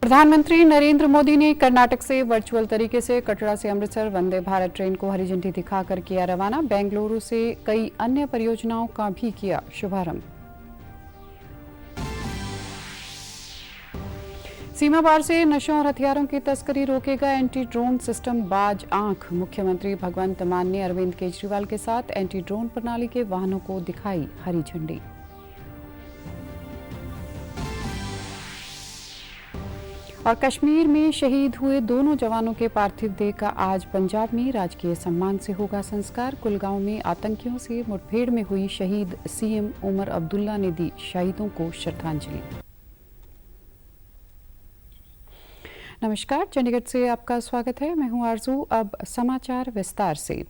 प्रधानमंत्री नरेंद्र मोदी ने कर्नाटक से वर्चुअल तरीके से कटरा से अमृतसर वंदे भारत ट्रेन को हरी झंडी दिखाकर किया रवाना। बेंगलुरु से कई अन्य परियोजनाओं का भी किया शुभारंभ। सीमा पार से नशों और हथियारों की तस्करी रोकेगा एंटी ड्रोन सिस्टम बाज आंख। मुख्यमंत्री भगवंत मान ने अरविंद केजरीवाल के साथ एंटी ड्रोन प्रणाली के वाहनों को दिखाई हरी झंडी। और कश्मीर में शहीद हुए दोनों जवानों के पार्थिव देह का आज पंजाब में राजकीय सम्मान से होगा संस्कार। कुलगांव में आतंकियों से मुठभेड़ में हुई शहीद सीएम उमर अब्दुल्ला ने दी शहीदों को श्रद्धांजलि। नमस्कार, चंडीगढ़ से आपका स्वागत है। मैं हूं आरजू। अब समाचार विस्तार से।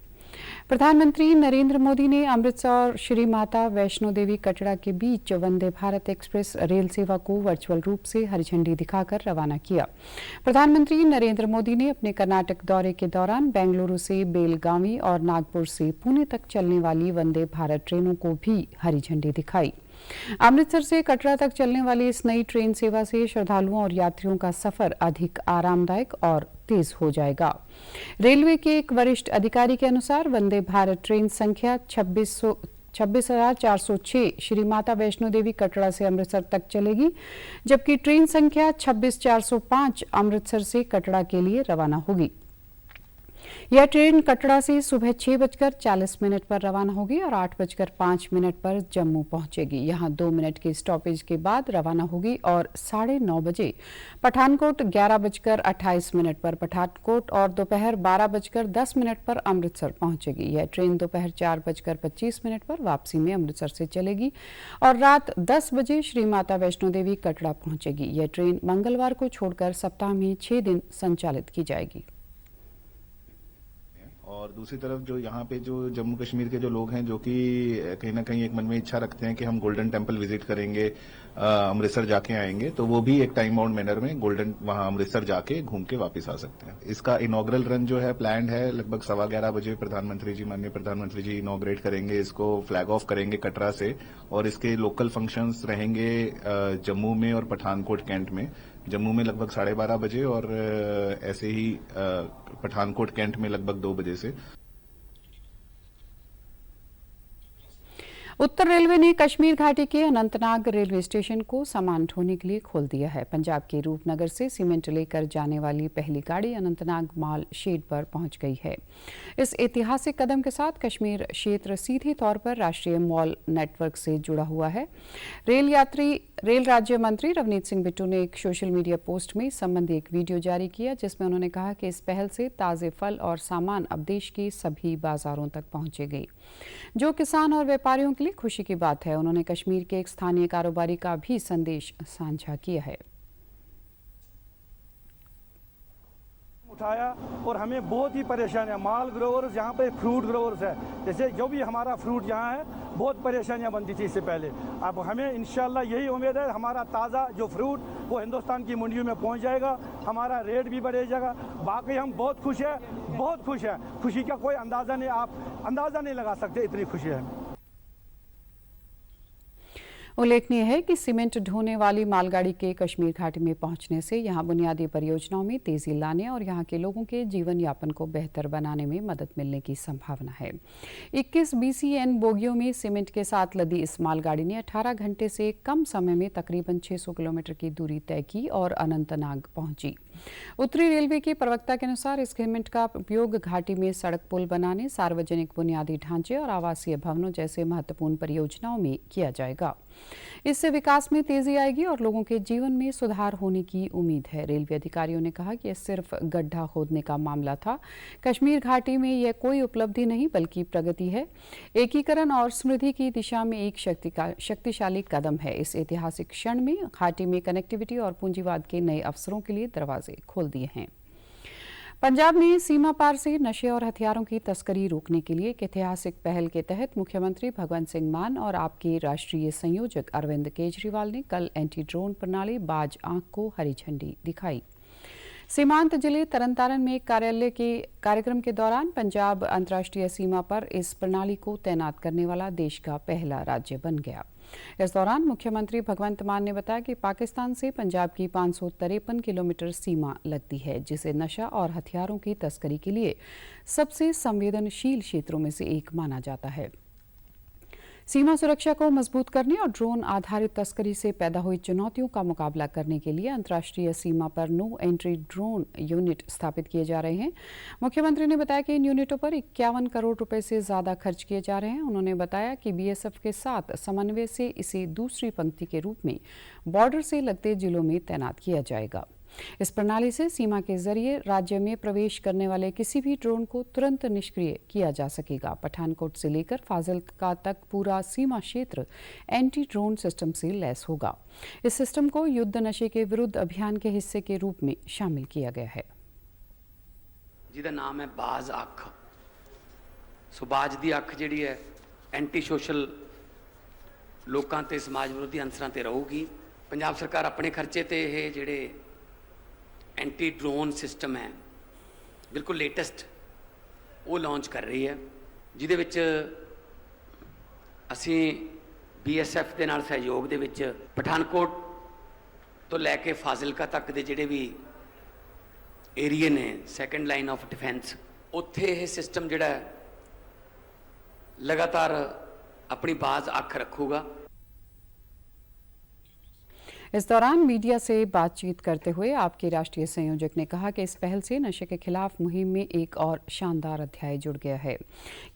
प्रधानमंत्री नरेंद्र मोदी ने अमृतसर और श्री माता वैष्णो देवी कटरा के बीच वंदे भारत एक्सप्रेस रेल सेवा को वर्चुअल रूप से हरी झंडी दिखाकर रवाना किया। प्रधानमंत्री नरेंद्र मोदी ने अपने कर्नाटक दौरे के दौरान बेंगलुरु से बेलगावी और नागपुर से पुणे तक चलने वाली वंदे भारत ट्रेनों को भी हरी झंडी दिखाई। अमृतसर से कटरा तक चलने वाली इस नई ट्रेन सेवा से श्रद्धालुओं और यात्रियों का सफर अधिक आरामदायक और तेज हो जाएगा। रेलवे के एक वरिष्ठ अधिकारी के अनुसार वंदे भारत ट्रेन संख्या 26,406 श्री माता वैष्णो देवी कटरा से अमृतसर तक चलेगी, जबकि ट्रेन संख्या 26,405 अमृतसर से कटरा के लिए रवाना होगी। यह ट्रेन कटरा से सुबह 6:40 पर रवाना होगी और 8:05 पर जम्मू पहुंचेगी। यहां 2 मिनट के स्टॉपेज के बाद रवाना होगी और 9:30 बजे पठानकोट, 11:28 पर पठानकोट और दोपहर 12:10 पर अमृतसर पहुंचेगी। यह ट्रेन दोपहर 4:25 पर वापसी में अमृतसर से चलेगी और रात 10 बजे श्री माता वैष्णो देवी कटरा पहुंचेगी। यह ट्रेन मंगलवार को छोड़कर सप्ताह में 6 दिन संचालित की जाएगी। और दूसरी तरफ जो यहाँ पे जो जम्मू कश्मीर के जो लोग हैं जो कि कहीं ना कहीं एक मन में इच्छा रखते हैं कि हम गोल्डन टेम्पल विजिट करेंगे, अमृतसर जाके आएंगे, तो वो भी एक टाइम बाउंड मैनर में गोल्डन वहाँ अमृतसर जाके घूम के वापस आ सकते हैं। इसका इनॉग्रल रन जो है प्लान है, लगभग 11:15 बजे माननीय प्रधानमंत्री जी इनॉग्रेट करेंगे, इसको फ्लैग ऑफ करेंगे कटरा से और इसके लोकल फंक्शंस रहेंगे जम्मू में और पठानकोट कैंट में। जम्मू में लगभग 12:30 बजे और ऐसे ही पठानकोट कैंट में लगभग 2 बजे से। उत्तर रेलवे ने कश्मीर घाटी के अनंतनाग रेलवे स्टेशन को सामान ढोने के लिए खोल दिया है। पंजाब के रूपनगर से सीमेंट लेकर जाने वाली पहली गाड़ी अनंतनाग माल शेड पर पहुंच गई है। इस ऐतिहासिक कदम के साथ कश्मीर क्षेत्र सीधे तौर पर राष्ट्रीय मॉल नेटवर्क से जुड़ा हुआ है। रेल राज्य मंत्री रवनीत सिंह बिट्टू ने एक सोशल मीडिया पोस्ट में इस संबंधी एक वीडियो जारी किया, जिसमें उन्होंने कहा कि इस पहल से ताज़े फल और सामान अब देश के सभी बाजारों तक पहुंचेंगे, जो किसान और व्यापारियों के लिए खुशी की बात है। उन्होंने कश्मीर के एक स्थानीय कारोबारी का भी संदेश साझा किया है। उठाया और हमें बहुत ही परेशानियां, माल ग्रोवर्स यहाँ पे फ्रूट ग्रोवर्स है, जैसे जो भी हमारा फ्रूट यहाँ है बहुत परेशानियां बनती थी इससे पहले। अब हमें इंशाल्लाह यही उम्मीद है हमारा ताज़ा जो फ्रूट वो हिंदुस्तान की मंडियों में पहुँच जाएगा, हमारा रेट भी बढ़ेगा। बाकी हम बहुत खुश है, बहुत खुश है। खुशी का कोई अंदाज़ा नहीं, आप अंदाज़ा नहीं लगा सकते, इतनी खुशी है। उल्लेखनीय है कि सीमेंट ढोने वाली मालगाड़ी के कश्मीर घाटी में पहुंचने से यहां बुनियादी परियोजनाओं में तेजी लाने और यहां के लोगों के जीवन यापन को बेहतर बनाने में मदद मिलने की संभावना है। 21 BCN बोगियों में सीमेंट के साथ लदी इस मालगाड़ी ने 18 घंटे से कम समय में तकरीबन 600 किलोमीटर की दूरी तय की और अनंतनाग पहुंची। उत्तरी रेलवे के प्रवक्ता के अनुसार इस सीमेंट का उपयोग घाटी में सड़क पुल बनाने, सार्वजनिक बुनियादी ढांचे और आवासीय भवनों जैसे महत्वपूर्ण परियोजनाओं में किया जाएगा। इससे विकास में तेजी आएगी और लोगों के जीवन में सुधार होने की उम्मीद है। रेलवे अधिकारियों ने कहा कि यह सिर्फ गड्ढा खोदने का मामला था। कश्मीर घाटी में यह कोई उपलब्धि नहीं बल्कि प्रगति है, एकीकरण और समृद्धि की दिशा में एक शक्तिशाली कदम है। इस ऐतिहासिक क्षण में घाटी में कनेक्टिविटी और पूंजीवाद के नए अवसरों के लिए दरवाजे खोल दिए हैं। पंजाब ने सीमा पार से नशे और हथियारों की तस्करी रोकने के लिए एक ऐतिहासिक पहल के तहत मुख्यमंत्री भगवंत सिंह मान और आप के राष्ट्रीय संयोजक अरविंद केजरीवाल ने कल एंटी ड्रोन प्रणाली बाज आंख को हरी झंडी दिखाई। सीमांत जिले तरनतारन में एक कार्यालय के कार्यक्रम के दौरान पंजाब अंतर्राष्ट्रीय सीमा पर इस प्रणाली को तैनात करने वाला देश का पहला राज्य बन गया। इस दौरान मुख्यमंत्री भगवंत मान ने बताया कि पाकिस्तान से पंजाब की 553 किलोमीटर सीमा लगती है, जिसे नशा और हथियारों की तस्करी के लिए सबसे संवेदनशील क्षेत्रों में से एक माना जाता है। सीमा सुरक्षा को मजबूत करने और ड्रोन आधारित तस्करी से पैदा हुई चुनौतियों का मुकाबला करने के लिए अंतर्राष्ट्रीय सीमा पर नो एंट्री ड्रोन यूनिट स्थापित किए जा रहे हैं। मुख्यमंत्री ने बताया कि इन यूनिटों पर 51 करोड़ रुपए से ज्यादा खर्च किए जा रहे हैं। उन्होंने बताया कि बीएसएफ के साथ समन्वय से इसे दूसरी पंक्ति के रूप में बॉर्डर से लगते जिलों में तैनात किया जाएगा। इस प्रणाली से सीमा के जरिए राज्य में प्रवेश करने वाले किसी भी ड्रोन को तुरंत निष्क्रिय किया जा सकेगा। पठानकोट से लेकर फाजिल्का तक पूरा सीमा क्षेत्र एंटी ड्रोन सिस्टम से लैस होगा। इस सिस्टम को युद्ध नशे के विरुद्ध अभियान के हिस्से के रूप में शामिल किया गया है, जिहदा नाम है बाज अख। सो बाज दी अख जिहड़ी है एंटी सोशल लोकां ते समाज विरोधी अंसरां ते रहूगी। पंजाब सरकार अपने खर्चे ते ये जिहड़े एंटी ड्रोन सिस्टम है बिल्कुल लेटेस्ट वो लॉन्च कर रही है, जिहदे विच असीं बीएसएफ दे नाल सहयोग दे विच पठानकोट तो लैके फाजिलका तक दे जिहड़े भी एरिए ने सैकेंड लाइन ऑफ डिफेंस, उत्थे ये सिस्टम जिहड़ा है लगातार अपनी बाज अख रखूगा। इस दौरान मीडिया से बातचीत करते हुए आपके राष्ट्रीय संयोजक ने कहा कि इस पहल से नशे के खिलाफ मुहिम में एक और शानदार अध्याय जुड़ गया है।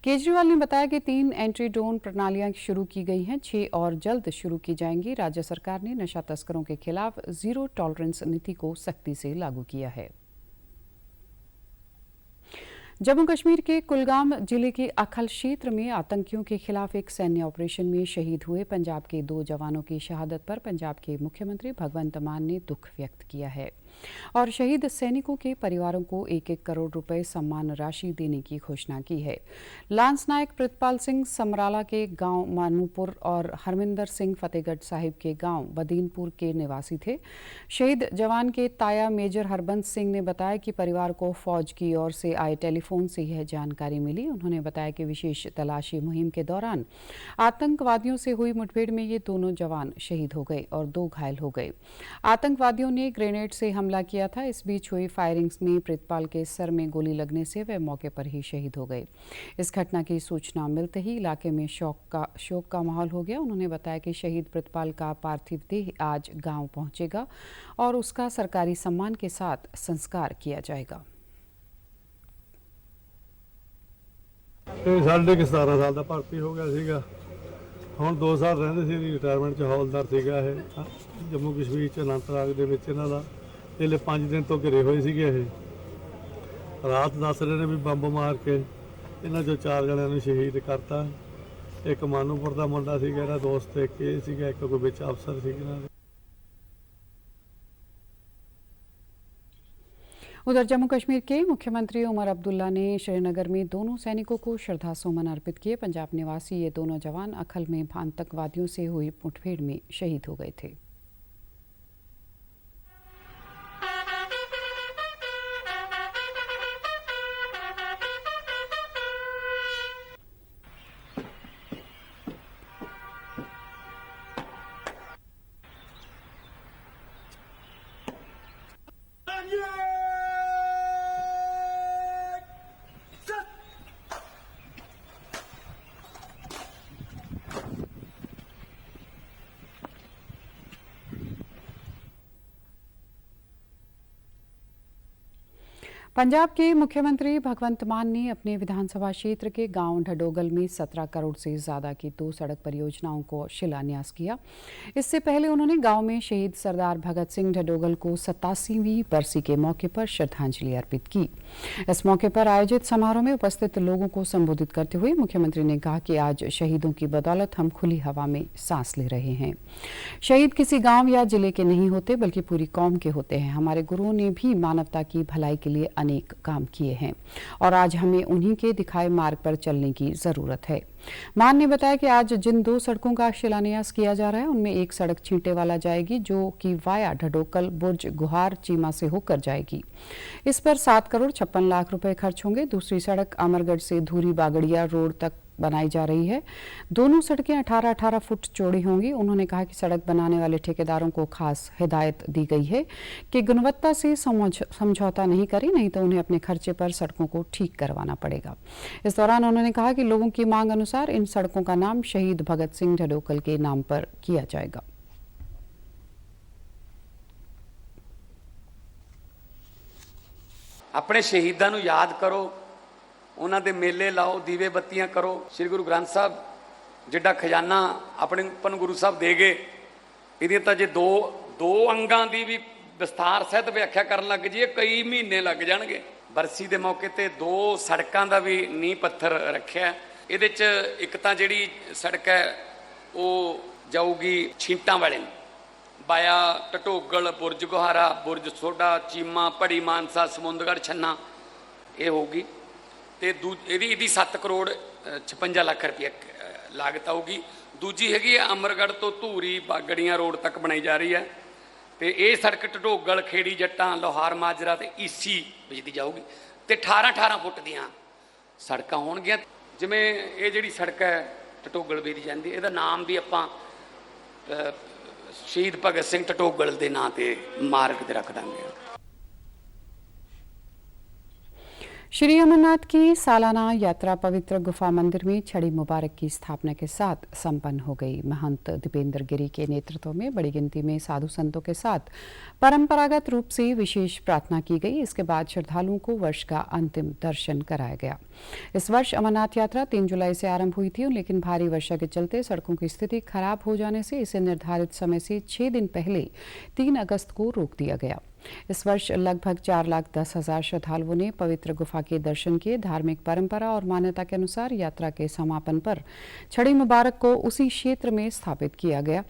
केजरीवाल ने बताया कि 3 एंट्री ड्रोन प्रणालियां शुरू की गई हैं, 6 और जल्द शुरू की जाएंगी। राज्य सरकार ने नशा तस्करों के खिलाफ जीरो टॉलरेंस नीति को सख्ती से लागू किया है। जम्मू कश्मीर के कुलगाम जिले के अखल क्षेत्र में आतंकियों के खिलाफ एक सैन्य ऑपरेशन में शहीद हुए पंजाब के 2 जवानों की शहादत पर पंजाब के मुख्यमंत्री भगवंत मान ने दुख व्यक्त किया है और शहीद सैनिकों के परिवारों को 1-1 करोड़ रुपए सम्मान राशि देने की घोषणा की है। लांस नायक प्रितपाल सिंह समराला के गांव मानूपुर और हरमिंदर सिंह फतेहगढ़ साहिब के गांव बदीनपुर के निवासी थे। शहीद जवान के ताया मेजर हरबंस सिंह ने बताया कि परिवार को फौज की ओर से आए टेलीफोन से यह जानकारी मिली। उन्होंने बताया कि विशेष तलाशी मुहिम के दौरान आतंकवादियों से हुई मुठभेड़ में ये दोनों जवान शहीद हो गए और 2 घायल हो गए। आतंकवादियों ने ग्रेनेड से हमला किया था। इस बीच हुई फायरिंग्स में प्रितपाल के सर में गोली लगने से वह मौके पर ही शहीद हो गए। इस घटना की सूचना मिलते ही इलाके में शोक का माहौल हो गया। उन्होंने बताया कि शहीद प्रितपाल का पार्थिव देह आज गांव पहुंचेगा और उसका सरकारी सम्मान के साथ संस्कार किया जाएगा। साढ़े 17 साल का भर्ती हो गया सीगा, ਹੁਣ 2 ਸਾਲ ਰਹਿੰਦੇ ਸੀ ਰਿਟਾਇਰਮੈਂਟ 'ਚ ਹੌਲਦਾਰ ਸੀਗਾ ਇਹ ਜੰਮੂ ਕਸ਼ਮੀਰ 'ਚ ਅਨੰਤਨਾਗ ਦੇ ਵਿੱਚ। ਇਹਨਾਂ ਦਾ ਇਹਲੇ 5 ਦਿਨ ਤੋਂ ਘਿਰੇ ਹੋਏ ਸੀਗੇ। ਇਹ ਰਾਤ ਦੱਸ ਰਹੇ ਨੇ ਵੀ ਬੰਬ ਮਾਰ ਕੇ ਇਹਨਾਂ 'ਚੋਂ 4 ਜਣਿਆਂ ਨੂੰ ਸ਼ਹੀਦ ਕਰਤਾ। ਇੱਕ ਮਾਨੂਪੁਰ ਦਾ ਮੁੰਡਾ ਸੀਗਾ, ਇਹਦਾ ਦੋਸਤ, ਇੱਕ ਇਹ ਸੀਗਾ, ਇੱਕ ਕੋਈ ਵਿੱਚ ਅਫਸਰ ਸੀ ਇਹਨਾਂ ਦੇ। उधर जम्मू कश्मीर के मुख्यमंत्री उमर अब्दुल्ला ने श्रीनगर में दोनों सैनिकों को श्रद्धासुमन अर्पित किए। पंजाब निवासी ये दोनों जवान अखल में आतंकवादियों से हुई मुठभेड़ में शहीद हो गए थे। पंजाब के मुख्यमंत्री भगवंत मान ने अपने विधानसभा क्षेत्र के गांव ढडोगल में 17 करोड़ से ज्यादा की 2 सड़क परियोजनाओं को शिलान्यास किया। इससे पहले उन्होंने गांव में शहीद सरदार भगत सिंह ढडोगल को 87वीं बरसी के मौके पर श्रद्धांजलि अर्पित की। इस मौके पर आयोजित समारोह में उपस्थित लोगों को संबोधित करते हुए मुख्यमंत्री ने कहा कि आज शहीदों की बदौलत हम खुली हवा में सांस ले रहे हैं। शहीद किसी गाँव या जिले के नहीं होते बल्कि पूरी कौम के होते हैं। हमारे गुरुओं ने भी मानवता की भलाई के लिए अनेक काम किए हैं और आज हमें उन्हीं के दिखाए मार्ग पर चलने की जरूरत है। मान ने बताया कि आज जिन 2 सड़कों का शिलान्यास किया जा रहा है उनमें एक सड़क छींटेवाला जाएगी जो कि वाया ढडोकल बुर्ज गुहार चीमा से होकर जाएगी। इस पर 7 करोड़ 56 लाख रुपए खर्च होंगे। दूसरी सड़क अमरगढ़ से धूरी बागड़िया रोड तक बनाई जा रही है। दोनों सड़कें 18-18 फुट चौड़ी होंगी। उन्होंने कहा कि सड़क बनाने वाले ठेकेदारों को खास हिदायत दी गई है कि गुणवत्ता से समझौता नहीं करें, नहीं तो उन्हें अपने खर्चे पर सड़कों को ठीक करवाना पड़ेगा। इस दौरान उन्होंने कहा कि लोगों की मांग अनुसार इन सड़कों का नाम शहीद भगत सिंह ढडोकल के नाम पर किया जाएगा। अपने शहीदां नूं याद करो, उन्हां दे मेले लाओ, दीवे बत्तियां करो। श्री गुरु ग्रंथ साहब जिड्डा खजाना अपने पन गुरु साहब दे गए, इहदी तां जे दो अंगां दी भी विस्तार सहित व्याख्या करन लग जाइए कई महीने लग जाणगे। बरसी दे मौके ते 2 सड़कां दा भी नींह पत्थर रखिआ। इहदे च एक तां जिहड़ी सड़क है ਉਹ ਜਾਊਗੀ ਛੀਂਟਾਂ ਵਾਲੇ ਨੂੰ, ਬਾਇਆ ਢਟੋਗਲ, ਬੁਰਜ ਗੁਹਾਰਾ, ਬੁਰਜ ਸੋਢਾ, ਚੀਮਾ, ਭੜੀ, ਮਾਨਸਾ, ਸਮੁੰਦਗੜ੍ਹ, ਛੰਨਾ ਇਹ ਹੋਊਗੀ। ਤੇ ਇਹਦੀ 7 ਕਰੋੜ 56 ਲੱਖ ਰੁਪਏ ਲਾਗਤ ਆਊਗੀ। ਦੂਜੀ ਹੈਗੀ ਹੈ ਅਮਰਗੜ੍ਹ ਤੋਂ ਧੂਰੀ ਬਾਗੜੀਆਂ ਰੋਡ ਤੱਕ ਬਣਾਈ ਜਾ ਰਹੀ ਹੈ ਤੇ ਇਹ ਸੜਕ ਢਟੋਗਲ, ਖੇੜੀ ਜੱਟਾਂ, ਲੋਹਾਰ ਮਾਜਰਾ ਤੇ ਈਸੀ ਵਿਚਦੀ ਜਾਊਗੀ ਤੇ 18-18 ਫੁੱਟ ਦੀਆਂ ਸੜਕਾਂ ਹੋਣਗੀਆਂ। ਜਿਵੇਂ ਇਹ ਜਿਹੜੀ ਸੜਕ ਹੈ ਢਟੋਗਲ ਵੇਦੀ ਜਾਂਦੀ, ਇਹਦਾ ਨਾਮ ਵੀ ਆਪਾਂ शहीद भगत सिंह ढटोगल के नाम से मार्ग ते रख देंगे। श्री अमरनाथ की सालाना यात्रा पवित्र गुफा मंदिर में छड़ी मुबारक की स्थापना के साथ संपन्न हो गई। महंत दीपेंद्र गिरी के नेतृत्व में बड़ी गिनती में साधु संतों के साथ परंपरागत रूप से विशेष प्रार्थना की गई। इसके बाद श्रद्धालुओं को वर्ष का अंतिम दर्शन कराया गया। इस वर्ष अमरनाथ यात्रा 3 जुलाई से आरंभ हुई थी, लेकिन भारी वर्षा के चलते सड़कों की स्थिति खराब हो जाने से इसे निर्धारित समय से 6 दिन पहले 3 अगस्त को रोक दिया गया। इस वर्ष लगभग 4,10,000 श्रद्धालुओं ने पवित्र गुफा के दर्शन किए। धार्मिक परंपरा और मान्यता के अनुसार यात्रा के समापन पर छड़ी मुबारक को उसी क्षेत्र में स्थापित किया गया।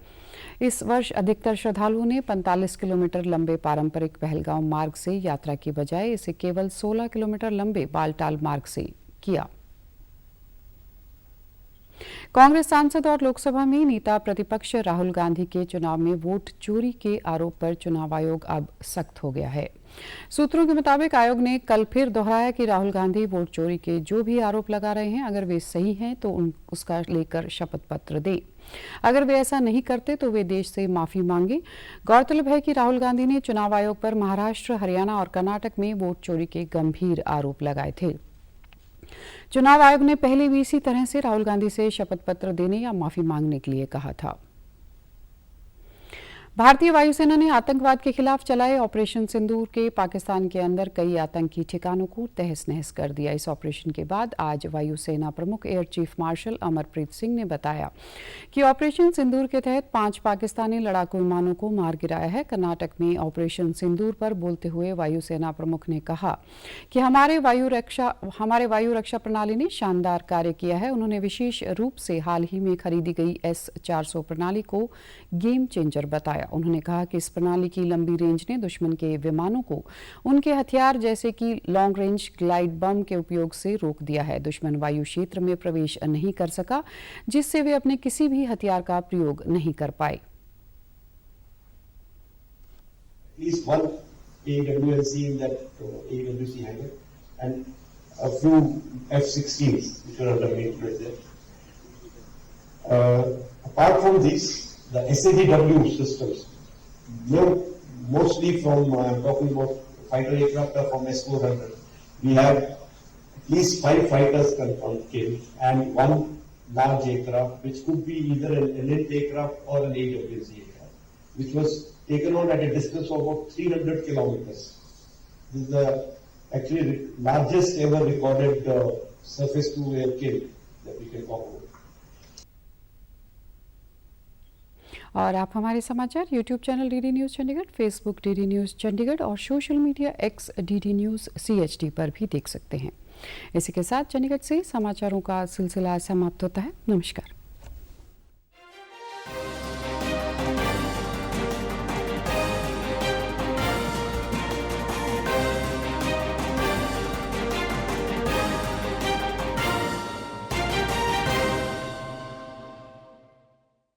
इस वर्ष अधिकतर श्रद्धालुओं ने 45 किलोमीटर लंबे पारंपरिक पहलगांव मार्ग से यात्रा की बजाय इसे केवल 16 किलोमीटर लंबे बालटाल मार्ग से किया। कांग्रेस सांसद और लोकसभा में नेता प्रतिपक्ष राहुल गांधी के चुनाव में वोट चोरी के आरोप पर चुनाव आयोग अब सख्त हो गया है। सूत्रों के मुताबिक आयोग ने कल फिर दोहराया कि राहुल गांधी वोट चोरी के जो भी आरोप लगा रहे हैं, अगर वे सही हैं तो उसका लेकर शपथ पत्र दें। अगर वे ऐसा नहीं करते तो वे देश से माफी मांगे। गौरतलब है कि राहुल गांधी ने चुनाव आयोग पर महाराष्ट्र, हरियाणा और कर्नाटक में वोट चोरी के गंभीर आरोप लगाए थे। चुनाव आयोग ने पहले भी इसी तरह से राहुल गांधी से शपथ पत्र देने या माफी मांगने के लिए कहा था। भारतीय वायुसेना ने आतंकवाद के खिलाफ चलाए ऑपरेशन सिंदूर के पाकिस्तान के अंदर कई आतंकी ठिकानों को तहस नहस कर दिया। इस ऑपरेशन के बाद आज वायुसेना प्रमुख air chief marshal Amarpreet Singh ने बताया कि ऑपरेशन सिंदूर के तहत 5 पाकिस्तानी लड़ाकू विमानों को मार गिराया है। कर्नाटक में ऑपरेशन सिंदूर पर बोलते हुए वायुसेना प्रमुख ने कहा कि हमारे वायु रक्षा प्रणाली ने शानदार कार्य किया है। उन्होंने विशेष रूप से हाल ही में खरीदी गई S-400 प्रणाली को गेम चेंजर बताया। उन्होंने कहा कि इस प्रणाली की लंबी रेंज ने दुश्मन के विमानों को उनके हथियार जैसे कि लॉन्ग रेंज ग्लाइड बम के उपयोग से रोक दिया है। दुश्मन वायु क्षेत्र में प्रवेश नहीं कर सका, जिससे वे अपने किसी भी हथियार का प्रयोग नहीं कर पाए। Apart from these, the SAGW systems, mostly from talking about fighter aircraft from S-400, we have at least 5 fighters confirmed killed and 1 large aircraft, which could be either an elite aircraft or an AWACS aircraft, which was taken out at a distance of about 300 kilometers. This is the actually largest ever recorded surface-to-air kill that we can talk about. और आप हमारे समाचार YouTube channel DD news Chandigarh, Facebook DD news Chandigarh और social media X DD news CHD पर भी देख सकते हैं। इसी के साथ चंडीगढ़ से समाचारों का सिलसिला समाप्त होता है। नमस्कार।